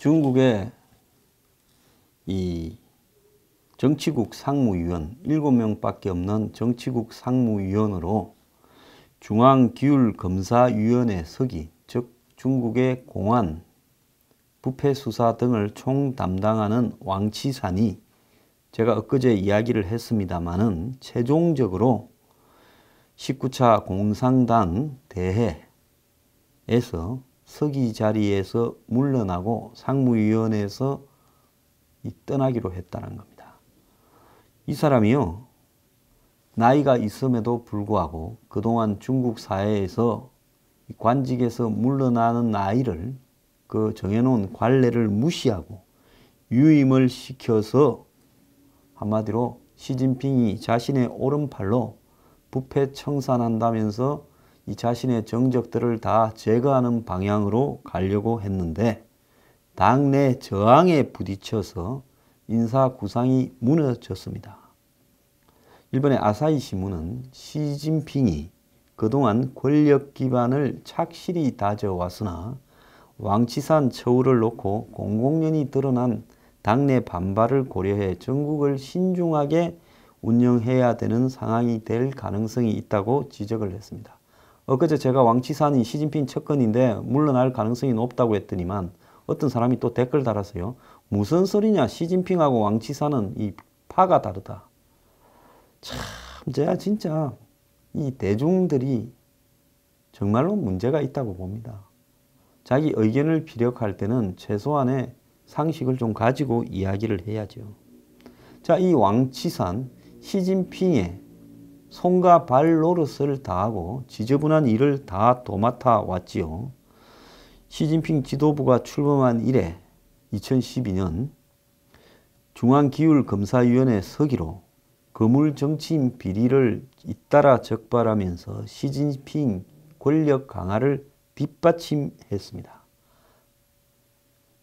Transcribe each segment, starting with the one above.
중국의 이 정치국 상무위원 7명밖에 없는 정치국 상무위원으로 중앙기율검사위원회 서기, 즉 중국의 공안, 부패수사 등을 총담당하는 왕치산이 제가 엊그제 이야기를 했습니다마는 최종적으로 19차 공산당 대회에서 서기 자리에서 물러나고 상무위원회에서 떠나기로 했다는 겁니다. 이 사람이요, 나이가 있음에도 불구하고 그동안 중국 사회에서 관직에서 물러나는 나이를 그 정해놓은 관례를 무시하고 유임을 시켜서 한마디로 시진핑이 자신의 오른팔로 부패 청산한다면서 이 자신의 정적들을 다 제거하는 방향으로 가려고 했는데 당내 저항에 부딪혀서 인사구상이 무너졌습니다. 일본의 아사히 신문은 시진핑이 그동안 권력 기반을 착실히 다져왔으나 왕치산 처우를 놓고 공공연히 드러난 당내 반발을 고려해 전국을 신중하게 운영해야 되는 상황이 될 가능성이 있다고 지적을 했습니다. 엊그제 제가 왕치산이 시진핑 측근인데 물러날 가능성이 높다고 했더니만 어떤 사람이 또 댓글 달았어요. 무슨 소리냐, 시진핑하고 왕치산은 이 파가 다르다. 참, 제가 진짜 이 대중들이 정말로 문제가 있다고 봅니다. 자기 의견을 피력할 때는 최소한의 상식을 좀 가지고 이야기를 해야죠. 자, 이 왕치산, 시진핑의 손과 발 노릇을 다하고 지저분한 일을 다 도맡아 왔지요. 시진핑 지도부가 출범한 이래 2012년 중앙기율검사위원회 서기로 거물정치인 비리를 잇따라 적발하면서 시진핑 권력 강화를 뒷받침했습니다.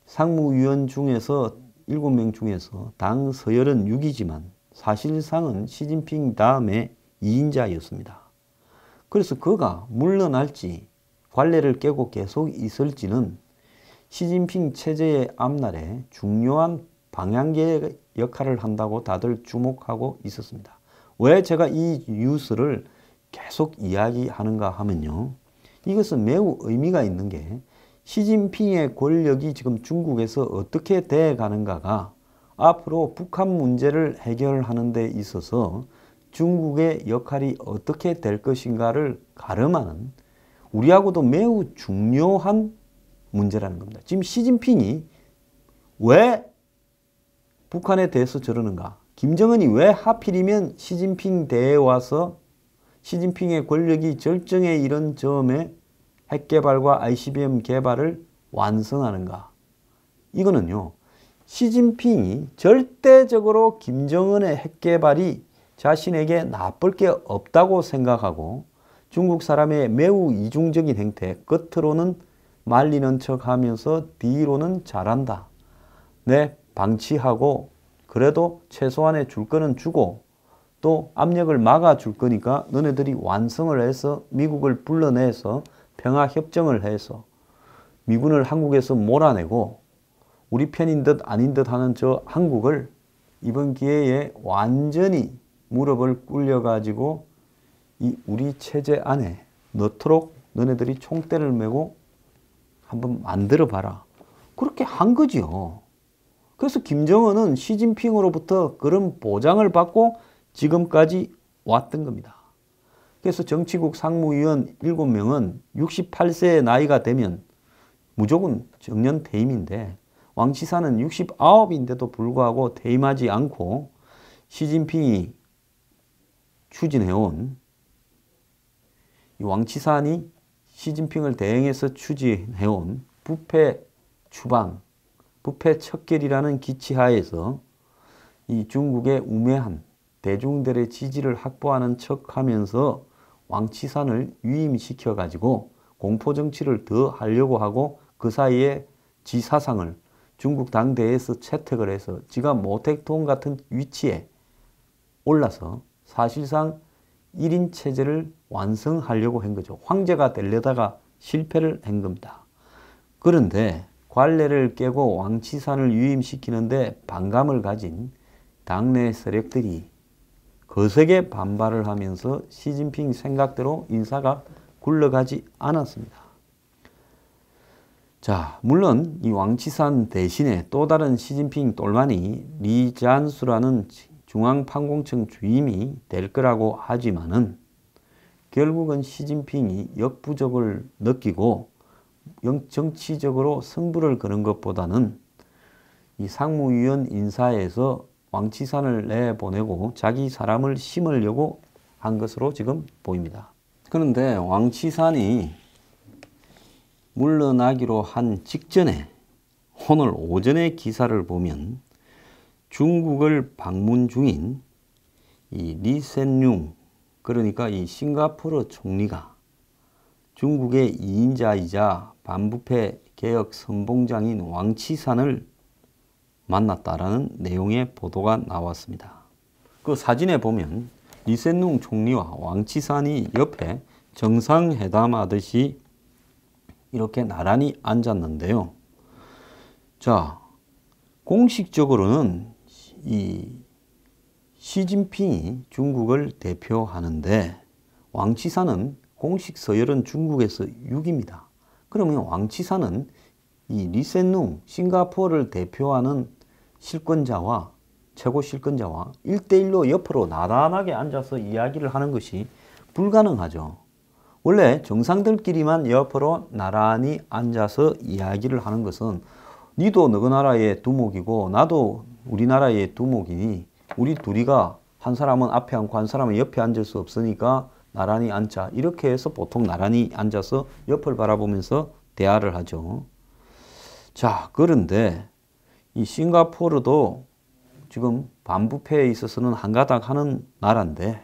상무위원 중에서 7명 중에서 당 서열은 6이지만 사실상은 시진핑 다음에 2인자였습니다. 그래서 그가 물러날지 관례를 깨고 계속 있을지는 시진핑 체제의 앞날에 중요한 방향계 역할을 한다고 다들 주목하고 있었습니다. 왜 제가 이 뉴스를 계속 이야기하는가 하면요, 이것은 매우 의미가 있는 게 시진핑의 권력이 지금 중국에서 어떻게 돼 가는가가 앞으로 북한 문제를 해결하는 데 있어서 중국의 역할이 어떻게 될 것인가를 가름하는 우리하고도 매우 중요한 문제라는 겁니다. 지금 시진핑이 왜 북한에 대해서 저러는가? 김정은이 왜 하필이면 시진핑 대에 와서 시진핑의 권력이 절정에 이른 점에 핵개발과 ICBM 개발을 완성하는가? 이거는요, 시진핑이 절대적으로 김정은의 핵개발이 자신에게 나쁠 게 없다고 생각하고 중국 사람의 매우 이중적인 행태, 겉으로는 말리는 척하면서 뒤로는 잘한다. 네, 방치하고 그래도 최소한의 줄 거는 주고 또 압력을 막아줄 거니까 너네들이 완성을 해서 미국을 불러내서 평화협정을 해서 미군을 한국에서 몰아내고 우리 편인 듯 아닌 듯 하는 저 한국을 이번 기회에 완전히 무릎을 꿇려가지고 이 우리 체제 안에 넣도록 너네들이 총대를 메고 한번 만들어 봐라. 그렇게 한 거지요. 그래서 김정은은 시진핑으로부터 그런 보장을 받고 지금까지 왔던 겁니다. 그래서 정치국 상무위원 7명은 68세의 나이가 되면 무조건 정년 퇴임인데 왕치산은 69인데도 불구하고 퇴임하지 않고 시진핑이 추진해온 이 왕치산이 시진핑을 대행해서 추진해온 부패 추방, 부패 척결이라는 기치하에서 이 중국의 우매한 대중들의 지지를 확보하는 척하면서 왕치산을 위임시켜가지고 공포정치를 더 하려고 하고 그 사이에 지 사상을 중국 당대에서 채택을 해서 지가 모택동 같은 위치에 올라서 사실상 1인 체제를 완성하려고 한 거죠. 황제가 되려다가 실패를 한 겁니다. 그런데 관례를 깨고 왕치산을 유임시키는데 반감을 가진 당내 세력들이 거세게 반발을 하면서 시진핑 생각대로 인사가 굴러가지 않았습니다. 자, 물론 이 왕치산 대신에 또 다른 시진핑 똘마니 리잔수라는 중앙판공청 주임이 될 거라고 하지만은 결국은 시진핑이 역부족을 느끼고 정치적으로 승부를 거는 것보다는 이 상무위원 인사에서 왕치산을 내보내고 자기 사람을 심으려고 한 것으로 지금 보입니다. 그런데 왕치산이 물러나기로 한 직전에 오늘 오전의 기사를 보면 중국을 방문 중인 이 리센룽, 그러니까 이 싱가포르 총리가 중국의 2인자이자 반부패 개혁 선봉장인 왕치산을 만났다라는 내용의 보도가 나왔습니다. 그 사진에 보면 리센룽 총리와 왕치산이 옆에 정상회담하듯이 이렇게 나란히 앉았는데요. 자, 공식적으로는 이 시진핑이 중국을 대표하는데 왕치산은 공식 서열은 중국에서 6입니다. 그러면 왕치산은 이 리센룽 싱가포르를 대표하는 실권자와 최고 실권자와 1대1로 옆으로 나란하게 앉아서 이야기를 하는 것이 불가능하죠. 원래 정상들끼리만 옆으로 나란히 앉아서 이야기를 하는 것은 니도 너그 나라의 두목이고 나도 우리나라의 두목이니 우리 둘이가 한 사람은 앞에 앉고 한 사람은 옆에 앉을 수 없으니까 나란히 앉자. 이렇게 해서 보통 나란히 앉아서 옆을 바라보면서 대화를 하죠. 자, 그런데 이 싱가포르도 지금 반부패에 있어서는 한가닥 하는 나라인데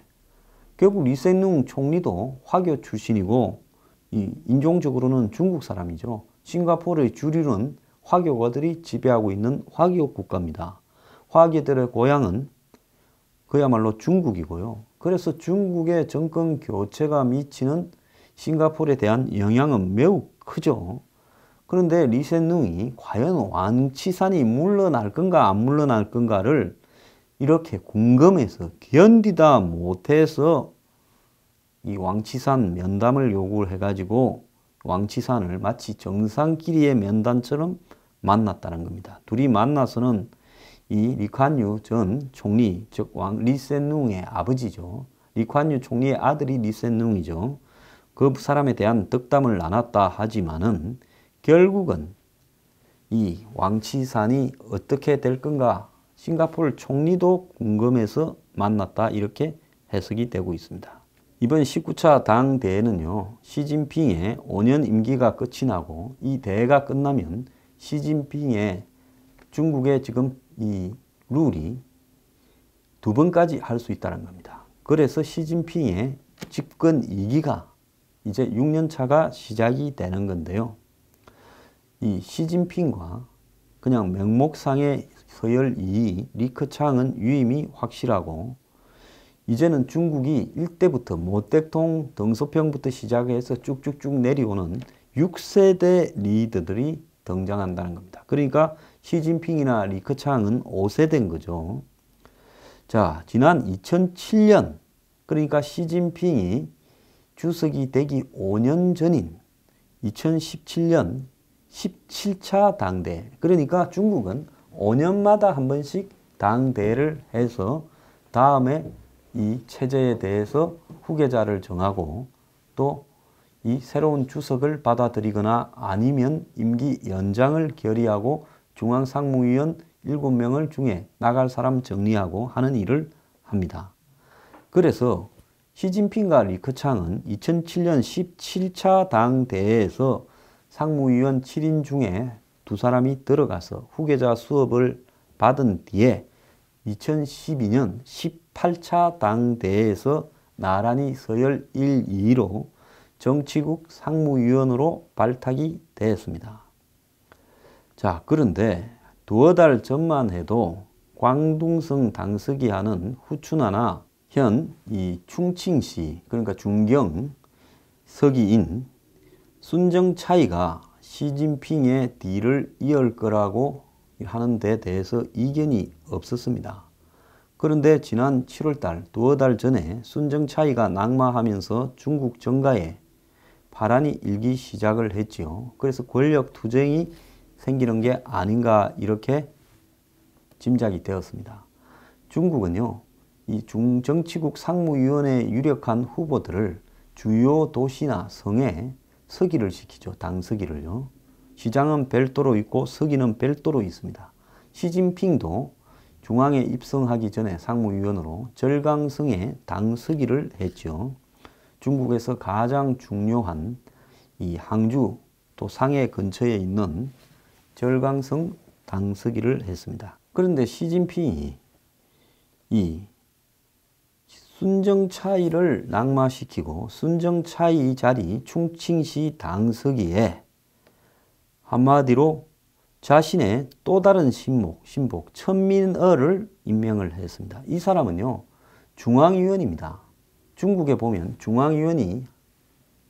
결국 리센룽 총리도 화교 출신이고 이 인종적으로는 중국 사람이죠. 싱가포르의 주류는 화교가들이 지배하고 있는 화교 국가입니다. 화교들의 고향은 그야말로 중국이고요. 그래서 중국의 정권 교체가 미치는 싱가포르에 대한 영향은 매우 크죠. 그런데 리센룽이 과연 왕치산이 물러날 건가 안 물러날 건가를 이렇게 궁금해서 견디다 못해서 이 왕치산 면담을 요구를 해가지고 왕치산을 마치 정상끼리의 면담처럼 만났다는 겁니다. 둘이 만나서는 이 리콴유 전 총리, 즉 리센룽의 아버지죠. 리콴유 총리의 아들이 리센룽이죠. 그 사람에 대한 덕담을 나눴다 하지만은 결국은 이 왕치산이 어떻게 될 건가 싱가포르 총리도 궁금해서 만났다 이렇게 해석이 되고 있습니다. 이번 19차 당대회는요. 시진핑의 5년 임기가 끝이 나고 이 대회가 끝나면 시진핑의 중국의 지금 이 룰이 2번까지 할 수 있다는 겁니다. 그래서 시진핑의 집권 2기가 이제 6년 차가 시작이 되는 건데요. 이 시진핑과 그냥 명목상의 서열 2위 리커창은 유임이 확실하고 이제는 중국이 1대부터 모택동 덩소평부터 시작해서 쭉쭉쭉 내려오는 6세대 리더들이 등장한다는 겁니다. 그러니까 시진핑이나 리커창은 5세대인 거죠. 자, 지난 2007년 그러니까 시진핑이 주석이 되기 5년 전인 2017년 17차 당대 그러니까 중국은 5년마다 한 번씩 당대를 해서 다음에 이 체제에 대해서 후계자를 정하고 또 이 새로운 주석을 받아들이거나 아니면 임기 연장을 결의하고 중앙상무위원 7명을 중에 나갈 사람 정리하고 하는 일을 합니다. 그래서 시진핑과 리커창은 2007년 17차 당대회에서 상무위원 7인 중에 2사람이 들어가서 후계자 수업을 받은 뒤에 2012년 18차 당대회에서 나란히 서열 1, 2로 정치국 상무위원으로 발탁이 되었습니다. 자, 그런데 두어 달 전만 해도 광둥성 당서기 하는 후춘하나 현 이 충칭시 그러니까 중경 서기인 순정차이가 시진핑의 뒤를 이을 거라고 하는 데 대해서 이견이 없었습니다. 그런데 지난 7월달, 두어 달 전에 순정차이가 낙마하면서 중국 정가에 파란이 일기 시작을 했지요. 그래서 권력 투쟁이 생기는 게 아닌가 이렇게 짐작이 되었습니다. 중국은요, 이 중정치국 상무위원회 유력한 후보들을 주요 도시나 성에 서기를 시키죠. 당서기를요. 시장은 별도로 있고 서기는 별도로 있습니다. 시진핑도 중앙에 입성하기 전에 상무위원으로 절강성에 당서기를 했죠. 중국에서 가장 중요한 이 항주 또 상해 근처에 있는 절강성 당서기를 했습니다. 그런데 시진핑이 이 순정차이를 낙마시키고 순정차이 자리 충칭시 당서기에 한마디로 자신의 또 다른 신복 천민ը를 임명을 했습니다. 이 사람은요, 중앙위원입니다. 중국에 보면 중앙위원이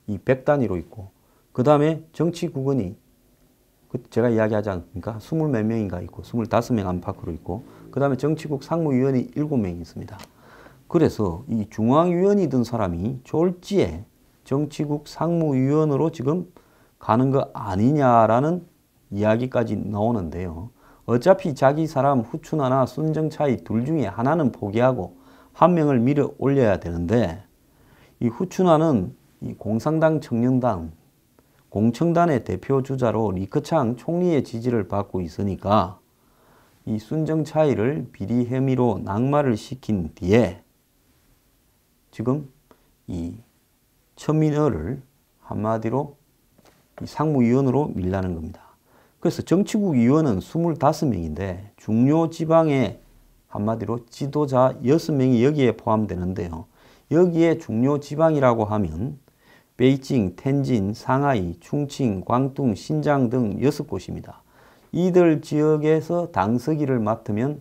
이 100단위로 있고, 그 다음에 정치국원이 제가 이야기하지 않습니까? 20몇 명인가 있고, 25명 안팎으로 있고, 그 다음에 정치국 상무위원이 7명이 있습니다. 그래서 이 중앙위원이던 사람이 졸지에 정치국 상무위원으로 지금 가는 거 아니냐라는 이야기까지 나오는데요. 어차피 자기 사람 후춘화나 순정차이 둘 중에 하나는 포기하고 한 명을 밀어 올려야 되는데, 이 후춘화는 이 공산당 청년단 공청단의 대표 주자로 리커창 총리의 지지를 받고 있으니까 이 순정차이를 비리 혐의로 낙마를 시킨 뒤에 지금 이 천민어를 한마디로 이 상무위원으로 밀라는 겁니다. 그래서 정치국 위원은 25명인데 중요 지방의 한마디로 지도자 6명이 여기에 포함되는데요. 여기에 중요 지방이라고 하면 베이징, 텐진, 상하이, 충칭, 광둥, 신장 등 6곳입니다. 이들 지역에서 당서기를 맡으면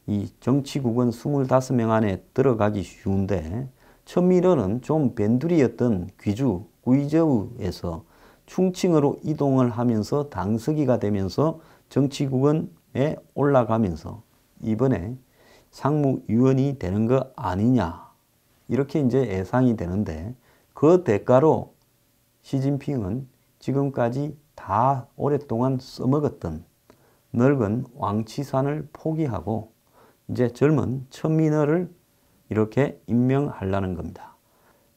이 정치국은 25명 안에 들어가기 쉬운데, 천민어는 좀 변두리였던 귀주, 구이저우에서 충칭으로 이동을 하면서 당서기가 되면서 정치국원에 올라가면서 이번에 상무위원이 되는 거 아니냐, 이렇게 이제 예상이 되는데, 그 대가로 시진핑은 지금까지 다 오랫동안 써먹었던 넓은 왕치산을 포기하고 이제 젊은 천민어를 이렇게 임명하려는 겁니다.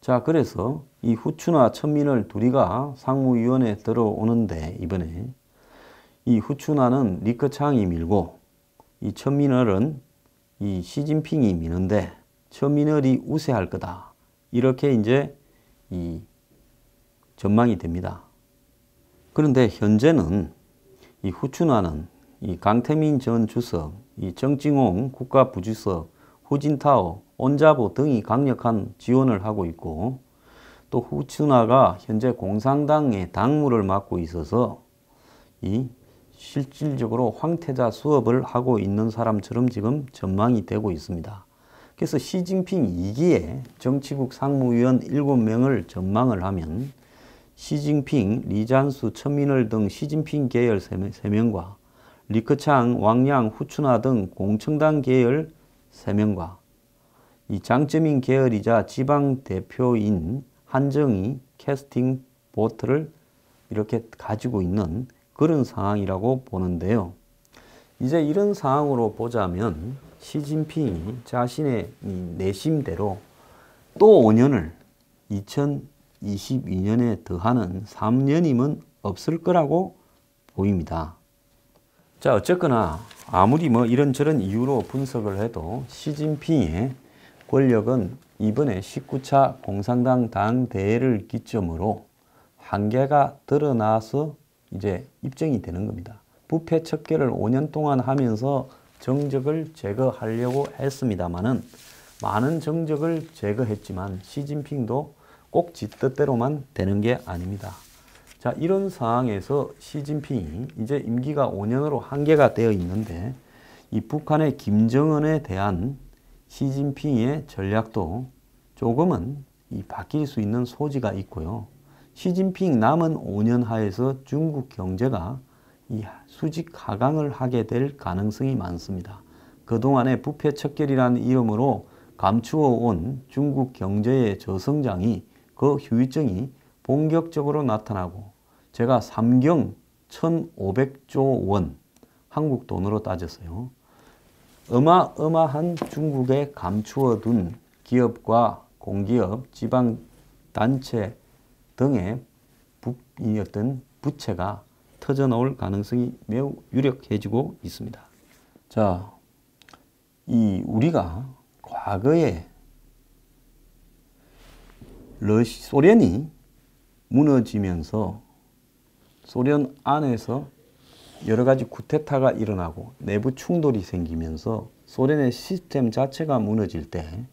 자, 그래서 이 후춘화 천민을 둘이가 상무위원회에 들어오는데, 이번에 이 후춘화는 리커창이 밀고 이 천민을은 이 시진핑이 미는데 천민을이 우세할 거다, 이렇게 이제 이 전망이 됩니다. 그런데 현재는 이 후춘화는 이 강태민 전 주석, 이 정징홍 국가부주석, 후진타오, 온자보 등이 강력한 지원을 하고 있고, 또 후춘화가 현재 공산당의 당무를 맡고 있어서 이 실질적으로 황태자 수업을 하고 있는 사람처럼 지금 전망이 되고 있습니다. 그래서 시진핑 2기에 정치국 상무위원 7명을 전망을 하면 시진핑, 리잔수, 천민을 등 시진핑 계열 3명과 리커창, 왕양, 후춘화 등 공청당 계열 3명과 이 장쩌민 계열이자 지방 대표인 한정희 캐스팅 보트를 이렇게 가지고 있는 그런 상황이라고 보는데요. 이제 이런 상황으로 보자면 시진핑이 자신의 내심대로 또 5년을 2022년에 더하는 3년임은 없을 거라고 보입니다. 자, 어쨌거나 아무리 뭐 이런저런 이유로 분석을 해도 시진핑의 권력은 이번에 19차 공산당 당대회를 기점으로 한계가 드러나서 이제 입증이 되는 겁니다. 부패 척결을 5년 동안 하면서 정적을 제거하려고 했습니다마는 많은 정적을 제거했지만 시진핑도 꼭 지 뜻대로만 되는 게 아닙니다. 자, 이런 상황에서 시진핑이 이제 임기가 5년으로 한계가 되어 있는데, 이 북한의 김정은에 대한 시진핑의 전략도 조금은 바뀔 수 있는 소지가 있고요. 시진핑 남은 5년 하에서 중국 경제가 이 수직 하강을 하게 될 가능성이 많습니다. 그동안의 부패 척결이라는 이름으로 감추어 온 중국 경제의 저성장이 그 휴유증이 본격적으로 나타나고 제가 삼경 1,500조 원 한국 돈으로 따졌어요. 어마어마한 중국에 감추어 둔 기업과 공기업, 지방단체 등의 어떤 부채가 터져나올 가능성이 매우 유력해지고 있습니다. 자, 우리가 과거에 소련이 무너지면서 소련 안에서 여러 가지 쿠데타가 일어나고 내부 충돌이 생기면서 소련의 시스템 자체가 무너질 때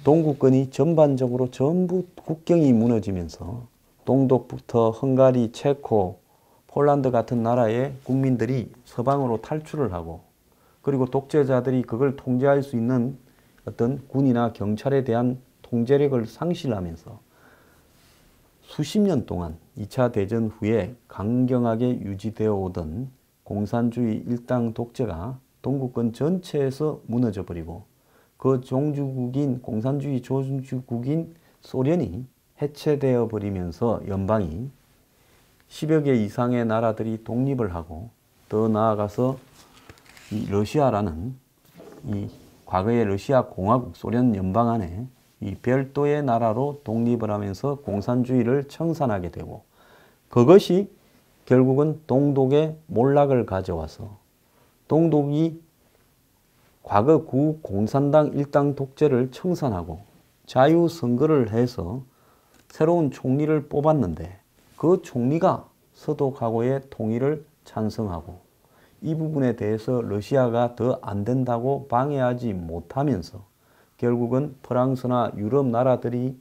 동구권이 전반적으로 전부 국경이 무너지면서 동독부터 헝가리, 체코, 폴란드 같은 나라의 국민들이 서방으로 탈출을 하고 그리고 독재자들이 그걸 통제할 수 있는 어떤 군이나 경찰에 대한 통제력을 상실하면서 수십 년 동안 2차 대전 후에 강경하게 유지되어 오던 공산주의 일당 독재가 동구권 전체에서 무너져 버리고 그 종주국인 공산주의 종주국인 소련이 해체되어 버리면서 연방이 10여 개 이상의 나라들이 독립을 하고 더 나아가서 이 러시아라는 이 과거의 러시아 공화국 소련 연방 안에 이 별도의 나라로 독립을 하면서 공산주의를 청산하게 되고 그것이 결국은 동독의 몰락을 가져와서 동독이 과거 구공산당 일당 독재를 청산하고 자유선거를 해서 새로운 총리를 뽑았는데 그 총리가 서독하고의 통일을 찬성하고 이 부분에 대해서 러시아가 더 안 된다고 방해하지 못하면서 결국은 프랑스나 유럽 나라들이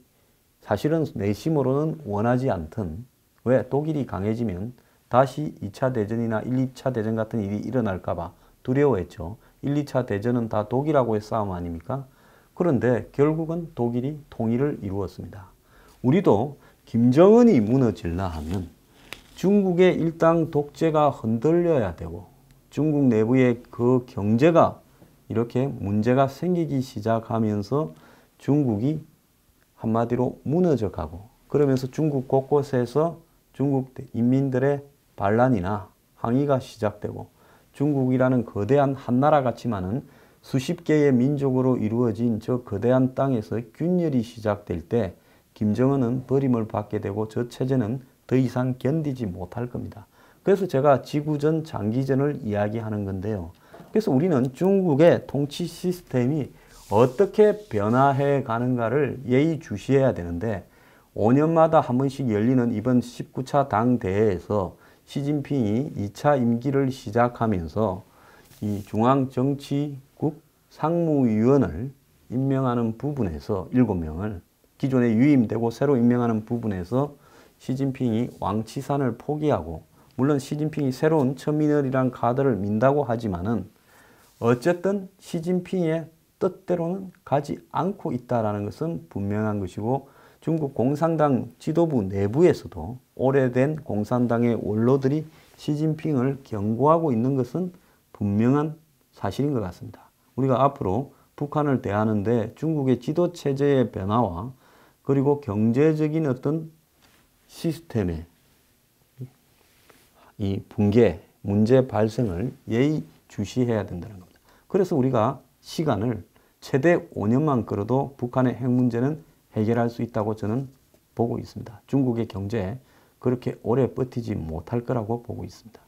사실은 내심으로는 원하지 않던 왜 독일이 강해지면 다시 2차 대전이나 1, 2차 대전 같은 일이 일어날까 봐 두려워했죠. 1, 2차 대전은 다 독일하고의 싸움 아닙니까? 그런데 결국은 독일이 통일을 이루었습니다. 우리도 김정은이 무너질라 하면 중국의 일당 독재가 흔들려야 되고 중국 내부의 그 경제가 이렇게 문제가 생기기 시작하면서 중국이 한마디로 무너져 가고 그러면서 중국 곳곳에서 중국 인민들의 반란이나 항의가 시작되고 중국이라는 거대한 한나라 같지만은 수십 개의 민족으로 이루어진 저 거대한 땅에서 균열이 시작될 때 김정은은 버림을 받게 되고 저 체제는 더 이상 견디지 못할 겁니다. 그래서 제가 지구전, 장기전을 이야기하는 건데요. 그래서 우리는 중국의 통치 시스템이 어떻게 변화해 가는가를 예의주시해야 되는데 5년마다 한 번씩 열리는 이번 19차 당대회에서 시진핑이 2차 임기를 시작하면서 이 중앙정치국 상무위원을 임명하는 부분에서 7명을 기존에 유임되고 새로 임명하는 부분에서 시진핑이 왕치산을 포기하고 물론 시진핑이 새로운 천민을이란 카드를 민다고 하지만은 어쨌든 시진핑의 뜻대로는 가지 않고 있다는 것은 분명한 것이고 중국 공산당 지도부 내부에서도 오래된 공산당의 원로들이 시진핑을 경고하고 있는 것은 분명한 사실인 것 같습니다. 우리가 앞으로 북한을 대하는데 중국의 지도체제의 변화와 그리고 경제적인 어떤 시스템의 이 붕괴, 문제 발생을 예의주시해야 된다는 겁니다. 그래서 우리가 시간을 최대 5년만 끌어도 북한의 핵 문제는 해결할 수 있다고 저는 보고 있습니다. 중국의 경제 그렇게 오래 버티지 못할 거라고 보고 있습니다.